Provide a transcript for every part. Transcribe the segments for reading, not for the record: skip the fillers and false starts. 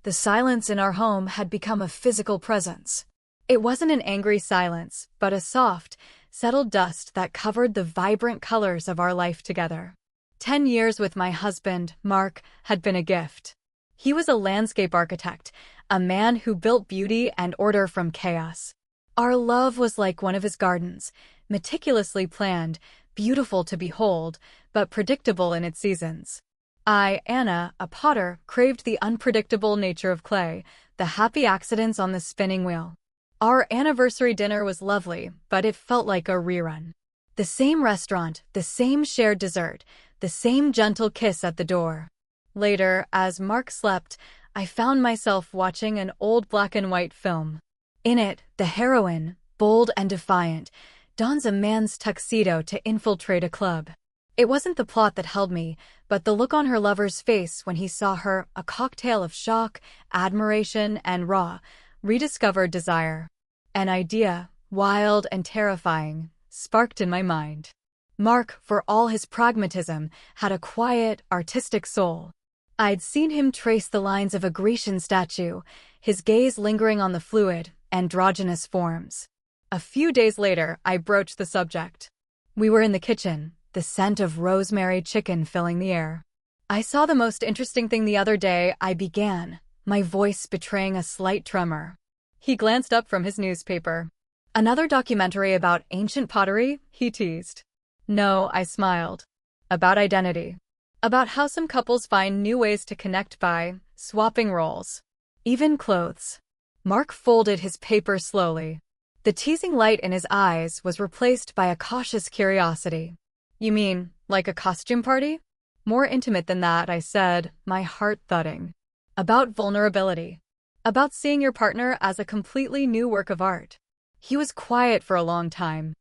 the silence in our home had become a physical presence. It wasn't an angry silence, but a soft, settled dust that covered the vibrant colors of our life together. 10 years with my husband, Mark, had been a gift. He was a landscape architect, a man who built beauty and order from chaos. Our love was like one of his gardens, meticulously planned, beautiful to behold, but predictable in its seasons. I, Anna, a potter, craved the unpredictable nature of clay, the happy accidents on the spinning wheel. Our anniversary dinner was lovely, but it felt like a rerun. The same restaurant, the same shared dessert, the same gentle kiss at the door. Later, as Mark slept, I found myself watching an old black-and-white film. In it, the heroine, bold and defiant, dons a man's tuxedo to infiltrate a club. It wasn't the plot that held me, but the look on her lover's face when he saw her, a cocktail of shock, admiration, and raw, rediscovered desire. An idea, wild and terrifying, sparked in my mind. Mark, for all his pragmatism, had a quiet, artistic soul. I'd seen him trace the lines of a Grecian statue, his gaze lingering on the fluid, androgynous forms. A few days later, I broached the subject. We were in the kitchen, the scent of rosemary chicken filling the air. I saw the most interesting thing the other day, I began, my voice betraying a slight tremor. He glanced up from his newspaper. Another documentary about ancient pottery, he teased. No, I smiled. About identity. About how some couples find new ways to connect by swapping roles. Even clothes. Mark folded his paper slowly. The teasing light in his eyes was replaced by a cautious curiosity. You mean, like a costume party? More intimate than that, I said, my heart thudding. About vulnerability. About seeing your partner as a completely new work of art. He was quiet for a long time.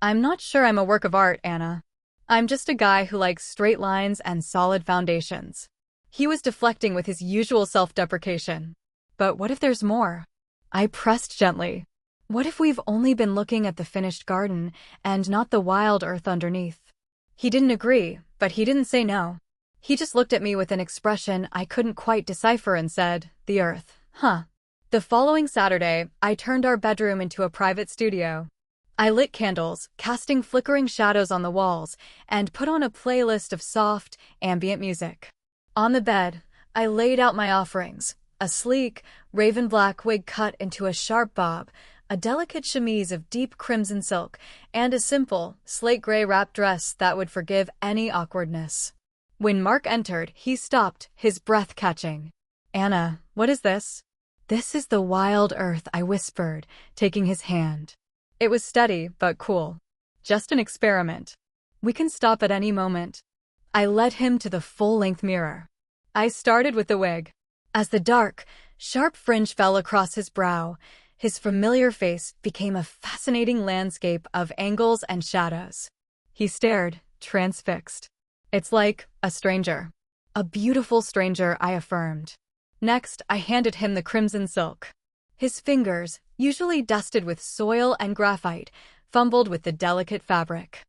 I'm not sure I'm a work of art, Anna. I'm just a guy who likes straight lines and solid foundations. He was deflecting with his usual self-deprecation. But what if there's more? I pressed gently. What if we've only been looking at the finished garden and not the wild earth underneath? He didn't agree, but he didn't say no. He just looked at me with an expression I couldn't quite decipher and said, "The earth, huh?" The following Saturday, I turned our bedroom into a private studio. I lit candles, casting flickering shadows on the walls, and put on a playlist of soft, ambient music. On the bed, I laid out my offerings, a sleek, raven black wig cut into a sharp bob, a delicate chemise of deep crimson silk, and a simple, slate-gray wrap dress that would forgive any awkwardness. When Mark entered, he stopped, his breath catching. "Anna, what is this?" "This is the wild earth," I whispered, taking his hand. It was steady, but cool. "Just an experiment. We can stop at any moment." I led him to the full-length mirror. I started with the wig. As the dark, sharp fringe fell across his brow, his familiar face became a fascinating landscape of angles and shadows. He stared, transfixed. "It's like a stranger." "A beautiful stranger," I affirmed. Next, I handed him the crimson silk. His fingers, usually dusted with soil and graphite, fumbled with the delicate fabric.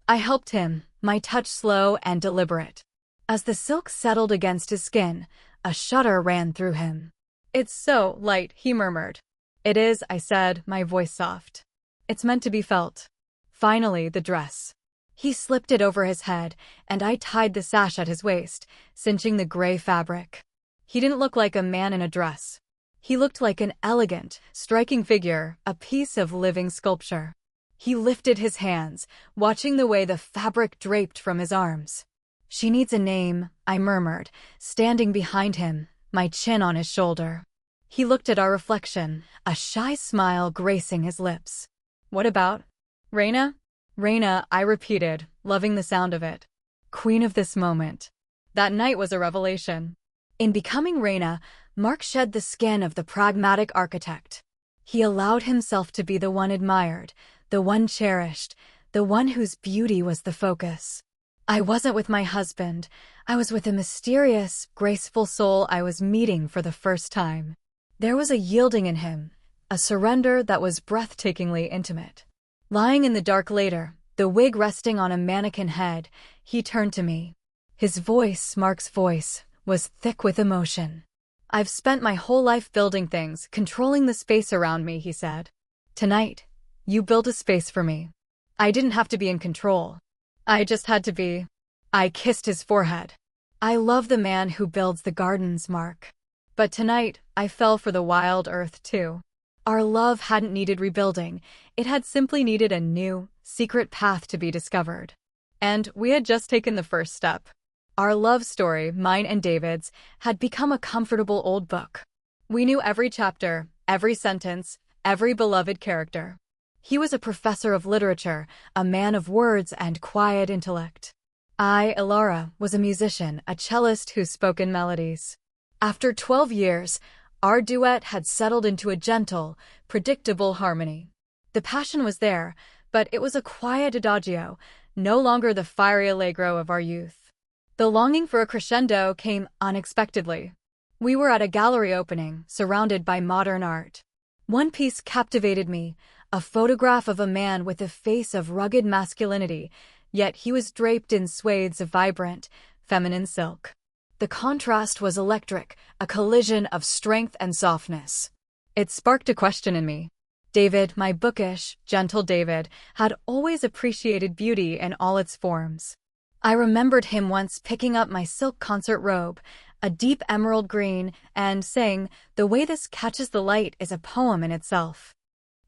I helped him, my touch slow and deliberate. As the silk settled against his skin, a shudder ran through him. "It's so light," he murmured. "It is," I said, my voice soft. "It's meant to be felt." Finally, the dress. He slipped it over his head, and I tied the sash at his waist, cinching the gray fabric. He didn't look like a man in a dress. He looked like an elegant, striking figure, a piece of living sculpture. He lifted his hands, watching the way the fabric draped from his arms. "She needs a name," I murmured, standing behind him, my chin on his shoulder. He looked at our reflection, a shy smile gracing his lips. "What about Reina?" "Reina," I repeated, loving the sound of it. "Queen of this moment." That night was a revelation. In becoming Reina, Mark shed the skin of the pragmatic architect. He allowed himself to be the one admired, the one cherished, the one whose beauty was the focus. I wasn't with my husband. I was with a mysterious, graceful soul I was meeting for the first time. There was a yielding in him, a surrender that was breathtakingly intimate. Lying in the dark later, the wig resting on a mannequin head, he turned to me. His voice, Mark's voice, was thick with emotion. I've spent my whole life building things, controlling the space around me, he said. Tonight, you build a space for me. I didn't have to be in control. I just had to be. I kissed his forehead. I love the man who builds the gardens, Mark. But tonight, I fell for the wild earth too. Our love hadn't needed rebuilding. It had simply needed a new, secret path to be discovered. And we had just taken the first step. Our love story, mine and David's, had become a comfortable old book. We knew every chapter, every sentence, every beloved character. He was a professor of literature, a man of words and quiet intellect. I, Ilara, was a musician, a cellist who spoke in melodies. After 12 years, our duet had settled into a gentle, predictable harmony. The passion was there, but it was a quiet adagio, no longer the fiery allegro of our youth. The longing for a crescendo came unexpectedly. We were at a gallery opening, surrounded by modern art. One piece captivated me, a photograph of a man with a face of rugged masculinity, yet he was draped in swathes of vibrant, feminine silk. The contrast was electric, a collision of strength and softness. It sparked a question in me. David, my bookish, gentle David, had always appreciated beauty in all its forms. I remembered him once picking up my silk concert robe, a deep emerald green, and saying, "The way this catches the light is a poem in itself."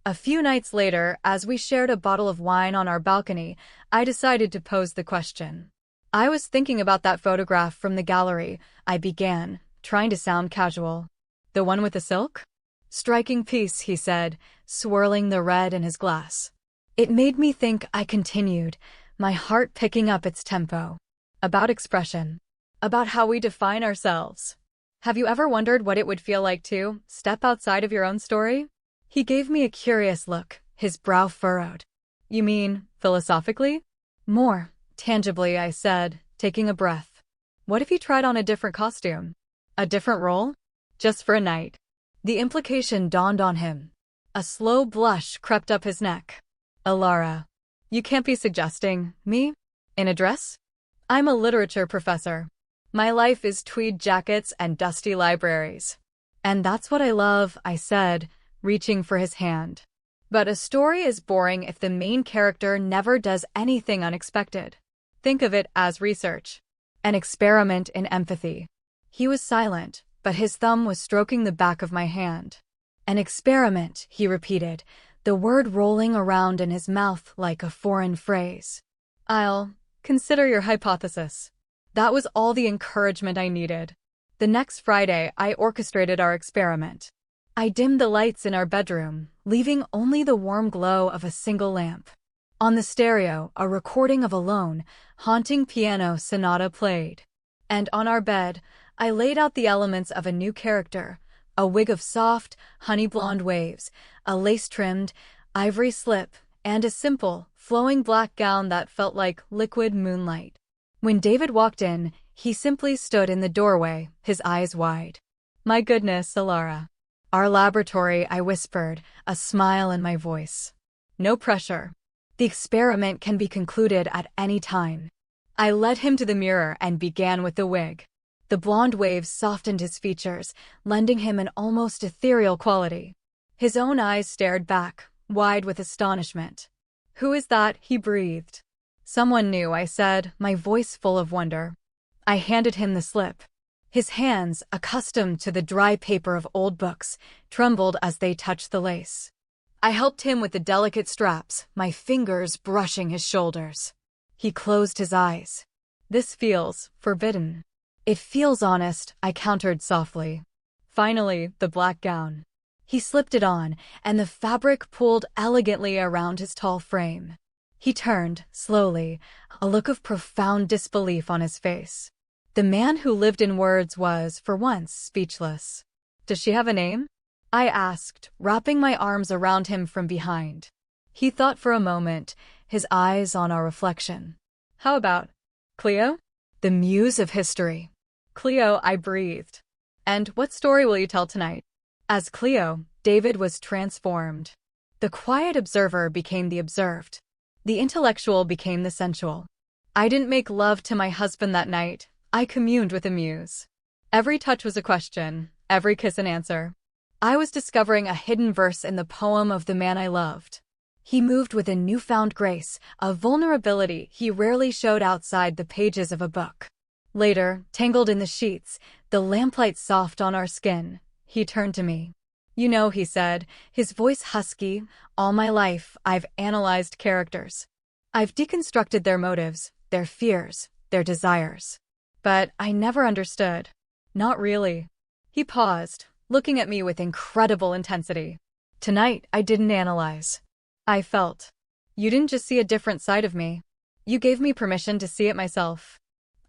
A few nights later, as we shared a bottle of wine on our balcony, I decided to pose the question. I was thinking about that photograph from the gallery, I began, trying to sound casual. The one with the silk? Striking piece, he said, swirling the red in his glass. It made me think, I continued, my heart picking up its tempo. About expression. About how we define ourselves. Have you ever wondered what it would feel like to step outside of your own story? He gave me a curious look, his brow furrowed. You mean, philosophically? More. Tangibly, I said, taking a breath. What if you tried on a different costume? A different role? Just for a night. The implication dawned on him. A slow blush crept up his neck. Ilara, you can't be suggesting me? In a dress? I'm a literature professor. My life is tweed jackets and dusty libraries. And that's what I love, I said, reaching for his hand. But a story is boring if the main character never does anything unexpected. Think of it as research. An experiment in empathy. He was silent, but his thumb was stroking the back of my hand. An experiment, he repeated, the word rolling around in his mouth like a foreign phrase. I'll consider your hypothesis. That was all the encouragement I needed. The next Friday, I orchestrated our experiment. I dimmed the lights in our bedroom, leaving only the warm glow of a single lamp. On the stereo, a recording of a lone, haunting piano sonata played. And on our bed, I laid out the elements of a new character, a wig of soft, honey-blonde waves, a lace-trimmed, ivory slip, and a simple, flowing black gown that felt like liquid moonlight. When David walked in, he simply stood in the doorway, his eyes wide. My goodness, Ilara. Our laboratory, I whispered, a smile in my voice. No pressure. The experiment can be concluded at any time. I led him to the mirror and began with the wig. The blonde waves softened his features, lending him an almost ethereal quality. His own eyes stared back, wide with astonishment. Who is that? He breathed. Someone new, I said, my voice full of wonder. I handed him the slip. His hands, accustomed to the dry paper of old books, trembled as they touched the lace. I helped him with the delicate straps, my fingers brushing his shoulders. He closed his eyes. This feels forbidden. It feels honest, I countered softly. Finally, the black gown. He slipped it on, and the fabric pulled elegantly around his tall frame. He turned, slowly, a look of profound disbelief on his face. The man who lived in words was, for once, speechless. Does she have a name? I asked, wrapping my arms around him from behind. He thought for a moment, his eyes on our reflection. How about Cleo? The muse of history. Cleo, I breathed. And what story will you tell tonight? As Cleo, David was transformed. The quiet observer became the observed. The intellectual became the sensual. I didn't make love to my husband that night. I communed with a muse. Every touch was a question, every kiss an answer. I was discovering a hidden verse in the poem of the man I loved. He moved with a newfound grace, a vulnerability he rarely showed outside the pages of a book. Later, tangled in the sheets, the lamplight soft on our skin, he turned to me. "You know," he said, his voice husky, "all my life I've analyzed characters. I've deconstructed their motives, their fears, their desires. But I never understood. Not really." He paused, looking at me with incredible intensity. "Tonight, I didn't analyze. I felt. You didn't just see a different side of me. You gave me permission to see it myself."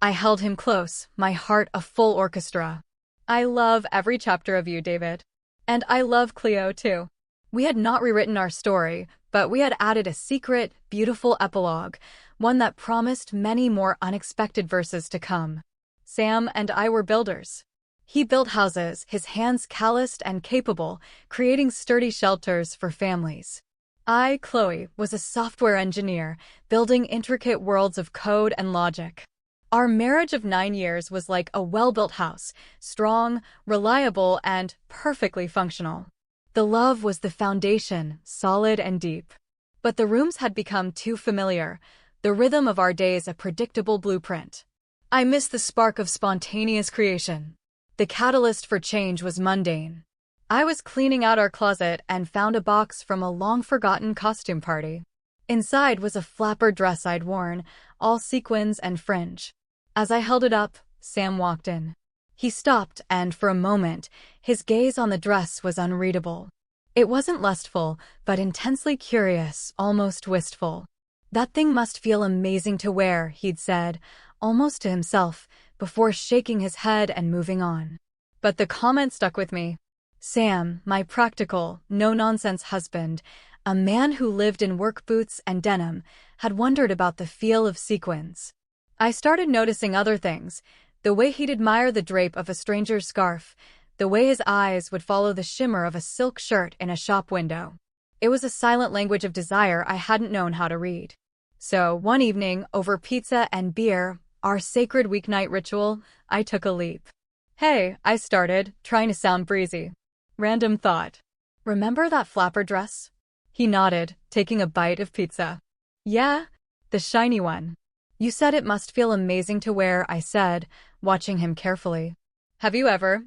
I held him close, my heart a full orchestra. "I love every chapter of you, David. And I love Cleo, too." We had not rewritten our story, but we had added a secret, beautiful epilogue, one that promised many more unexpected verses to come. Sam and I were builders. He built houses, his hands calloused and capable, creating sturdy shelters for families. I, Chloe, was a software engineer, building intricate worlds of code and logic. Our marriage of 9 years was like a well-built house, strong, reliable, and perfectly functional. The love was the foundation, solid and deep. But the rooms had become too familiar, the rhythm of our days a predictable blueprint. I missed the spark of spontaneous creation. The catalyst for change was mundane. I was cleaning out our closet and found a box from a long-forgotten costume party. Inside was a flapper dress I'd worn, all sequins and fringe. As I held it up, Sam walked in. He stopped, and for a moment, his gaze on the dress was unreadable. It wasn't lustful, but intensely curious, almost wistful. "That thing must feel amazing to wear," he'd said, almost to himself, before shaking his head and moving on. But the comment stuck with me. Sam, my practical, no-nonsense husband, a man who lived in work boots and denim, had wondered about the feel of sequins. I started noticing other things, the way he'd admire the drape of a stranger's scarf, the way his eyes would follow the shimmer of a silk shirt in a shop window. It was a silent language of desire I hadn't known how to read. So, one evening, over pizza and beer, our sacred weeknight ritual, I took a leap. "Hey," I started, trying to sound breezy. Random thought. "Remember that flapper dress?" He nodded, taking a bite of pizza. "Yeah, the shiny one. You said it must feel amazing to wear," I said, watching him carefully. "Have you ever,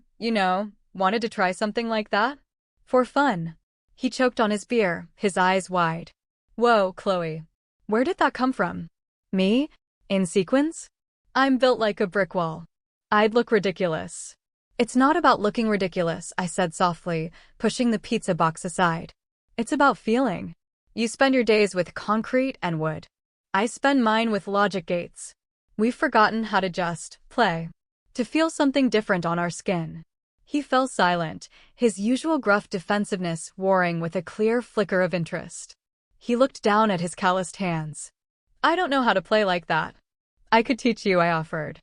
wanted to try something like that? For fun?" He choked on his beer, his eyes wide. "Whoa, Chloe. Where did that come from? Me? In sequins? I'm built like a brick wall. I'd look ridiculous." "It's not about looking ridiculous," I said softly, pushing the pizza box aside. "It's about feeling. You spend your days with concrete and wood. I spend mine with logic gates. We've forgotten how to just play. To feel something different on our skin." He fell silent, his usual gruff defensiveness warring with a clear flicker of interest. He looked down at his calloused hands. "I don't know how to play like that." "I could teach you," I offered.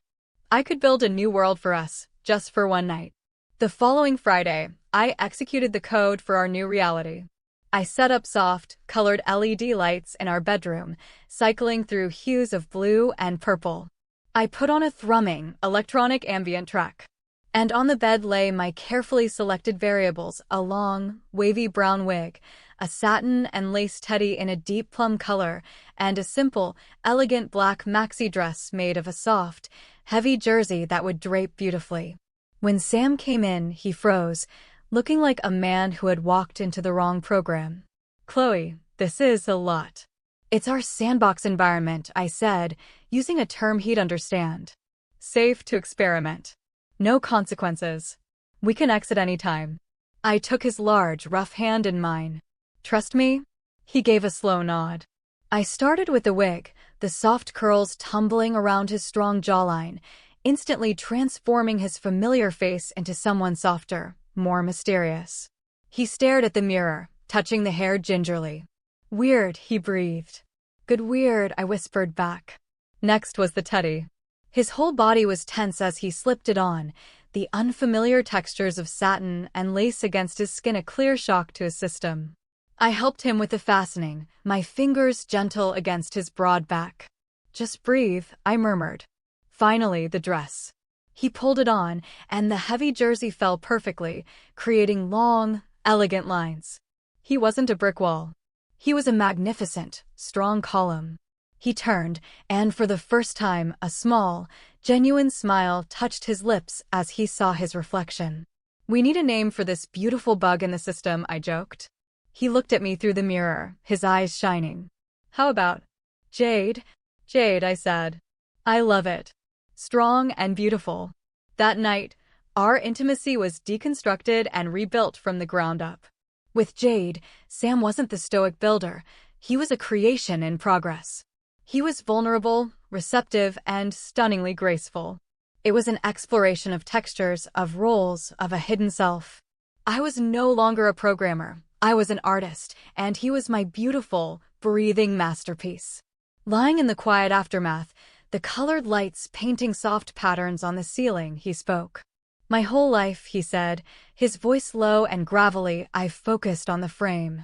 "I could build a new world for us, just for one night." The following Friday, I executed the code for our new reality. I set up soft, colored LED lights in our bedroom, cycling through hues of blue and purple. I put on a thrumming, electronic ambient track. And on the bed lay my carefully selected variables, a long, wavy brown wig, a satin and lace teddy in a deep plum color, and a simple, elegant black maxi dress made of a soft, heavy jersey that would drape beautifully. When Sam came in, he froze, looking like a man who had walked into the wrong program. "Chloe, this is a lot." "It's our sandbox environment," I said, using a term he'd understand. "Safe to experiment. No consequences. We can exit any time." I took his large, rough hand in mine. "Trust me?" He gave a slow nod. I started with the wig, the soft curls tumbling around his strong jawline, instantly transforming his familiar face into someone softer, more mysterious. He stared at the mirror, touching the hair gingerly. "Weird," he breathed. "Good weird," I whispered back. Next was the teddy. His whole body was tense as he slipped it on, the unfamiliar textures of satin and lace against his skin a clear shock to his system. I helped him with the fastening, my fingers gentle against his broad back. "Just breathe," I murmured. Finally, the dress. He pulled it on, and the heavy jersey fell perfectly, creating long, elegant lines. He wasn't a brick wall. He was a magnificent, strong column. He turned, and for the first time, a small, genuine smile touched his lips as he saw his reflection. "We need a name for this beautiful bug in the system," I joked. He looked at me through the mirror, his eyes shining. "How about Jade?" "Jade," I said. "I love it. Strong and beautiful." That night, our intimacy was deconstructed and rebuilt from the ground up. With Jade, Sam wasn't the stoic builder. He was a creation in progress. He was vulnerable, receptive, and stunningly graceful. It was an exploration of textures, of roles, of a hidden self. I was no longer a programmer. I was an artist, and he was my beautiful, breathing masterpiece. Lying in the quiet aftermath, the colored lights painting soft patterns on the ceiling, he spoke. "My whole life," he said, his voice low and gravelly, "I've focused on the frame.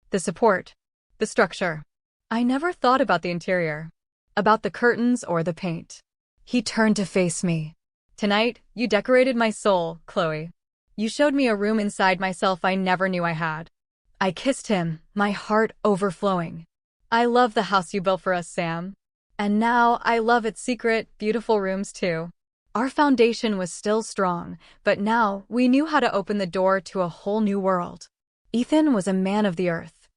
The support. The structure. I never thought about the interior. About the curtains or the paint." He turned to face me. "Tonight, you decorated my soul, Chloe. You showed me a room inside myself I never knew I had." I kissed him, my heart overflowing. "I love the house you built for us, Sam. And now I love its secret, beautiful rooms too." Our foundation was still strong, but now we knew how to open the door to a whole new world. Ethan was a man of the earth.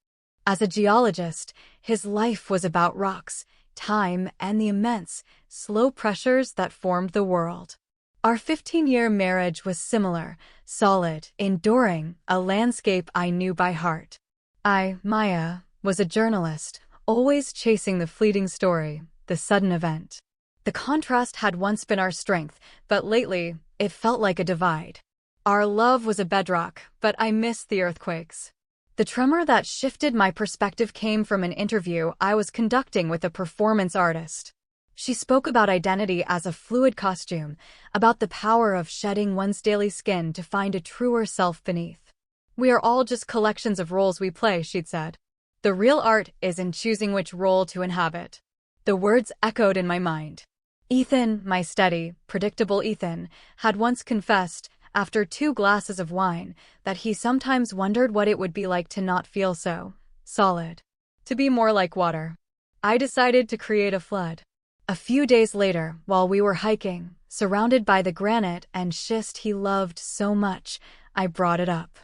As a geologist, his life was about rocks, time, and the immense, slow pressures that formed the world. Our 15-year marriage was similar, solid, enduring, a landscape I knew by heart. I, Maya, was a journalist, always chasing the fleeting story, the sudden event. The contrast had once been our strength, but lately, it felt like a divide. Our love was a bedrock, but I missed the earthquakes. The tremor that shifted my perspective came from an interview I was conducting with a performance artist. She spoke about identity as a fluid costume, about the power of shedding one's daily skin to find a truer self beneath. "We are all just collections of roles we play," she'd said. "The real art is in choosing which role to inhabit." The words echoed in my mind. Ethan, my steady, predictable Ethan, had once confessed, after 2 glasses of wine, that he sometimes wondered what it would be like to not feel so solid, to be more like water. I decided to create a flood. A few days later, while we were hiking, surrounded by the granite and schist he loved so much, I brought it up.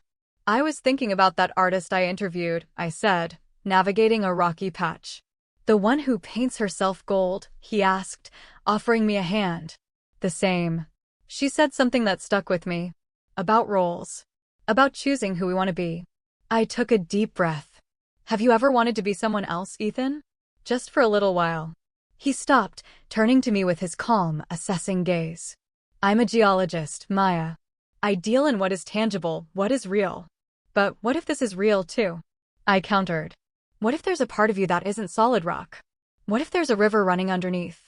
"I was thinking about that artist I interviewed," I said, navigating a rocky patch. "The one who paints herself gold?" he asked, offering me a hand. "The same." She said something that stuck with me. About roles. About choosing who we want to be. I took a deep breath. "Have you ever wanted to be someone else, Ethan? Just for a little while?" He stopped, turning to me with his calm, assessing gaze. "I'm a geologist, Maya. I deal in what is tangible, what is real. But what if this is real too?" I countered. "What if there's a part of you that isn't solid rock? What if there's a river running underneath?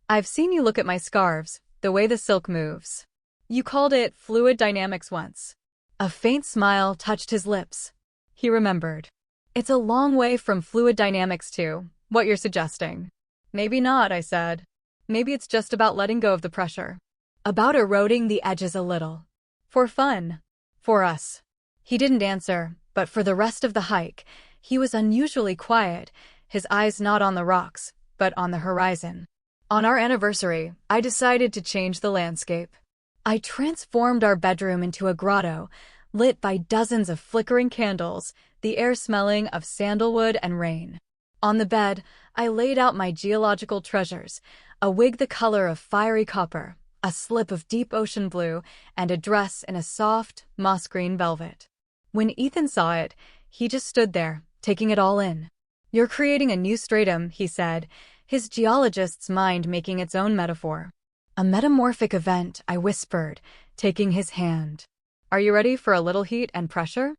I've seen you look at my scarves, the way the silk moves. You called it fluid dynamics once." A faint smile touched his lips. He remembered. "It's a long way from fluid dynamics to what you're suggesting." "Maybe not," I said. "Maybe it's just about letting go of the pressure. About eroding the edges a little. For fun. For us." He didn't answer, but for the rest of the hike, he was unusually quiet, his eyes not on the rocks, but on the horizon. On our anniversary, I decided to change the landscape. I transformed our bedroom into a grotto, lit by dozens of flickering candles, the air smelling of sandalwood and rain. On the bed, I laid out my geological treasures, a wig the color of fiery copper, a slip of deep ocean blue, and a dress in a soft, moss-green velvet. When Ethan saw it, he just stood there, taking it all in. "You're creating a new stratum," he said, his geologist's mind making its own metaphor. "A metamorphic event," I whispered, taking his hand. "Are you ready for a little heat and pressure?"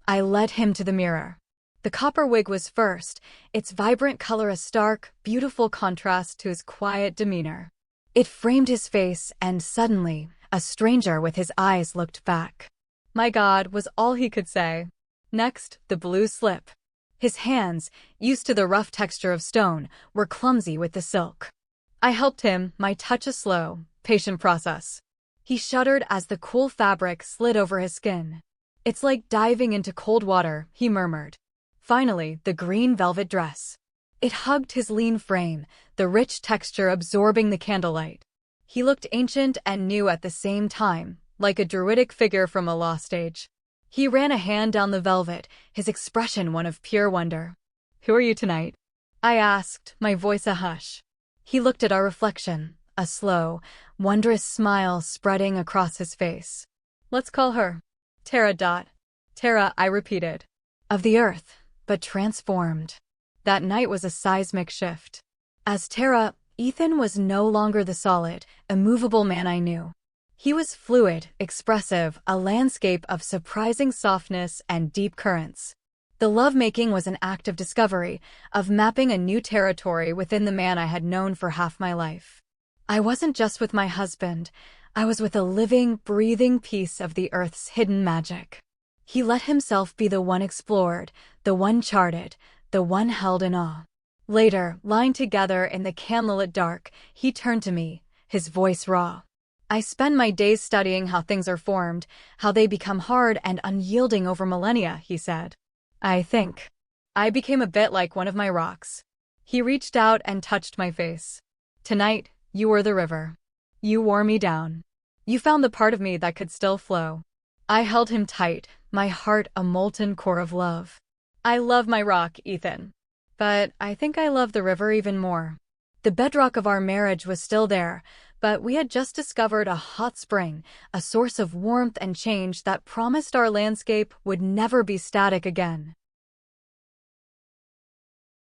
I led him to the mirror. The copper wig was first, its vibrant color a stark, beautiful contrast to his quiet demeanor. It framed his face, and suddenly, a stranger with his eyes looked back. "My God," was all he could say. Next, the blue slip. His hands, used to the rough texture of stone, were clumsy with the silk. I helped him, my touch a slow, patient process. He shuddered as the cool fabric slid over his skin. "It's like diving into cold water," he murmured. Finally, the green velvet dress. It hugged his lean frame, the rich texture absorbing the candlelight. He looked ancient and new at the same time, like a druidic figure from a lost age. He ran a hand down the velvet, his expression one of pure wonder. "Who are you tonight?" I asked, my voice a hush. He looked at our reflection, a slow, wondrous smile spreading across his face. "Let's call her Tara. Tara," I repeated. "Of the earth, but transformed." That night was a seismic shift. As Tara, Ethan was no longer the solid, immovable man I knew. He was fluid, expressive, a landscape of surprising softness and deep currents. The lovemaking was an act of discovery, of mapping a new territory within the man I had known for half my life. I wasn't just with my husband, I was with a living, breathing piece of the earth's hidden magic. He let himself be the one explored, the one charted, the one held in awe. Later, lying together in the candlelit dark, he turned to me, his voice raw. "I spend my days studying how things are formed, how they become hard and unyielding over millennia," he said. "I think I became a bit like one of my rocks." He reached out and touched my face. "Tonight, you were the river. You wore me down. You found the part of me that could still flow." I held him tight, my heart a molten core of love. "I love my rock, Ethan. But I think I love the river even more." The bedrock of our marriage was still there, but we had just discovered a hot spring, a source of warmth and change that promised our landscape would never be static again.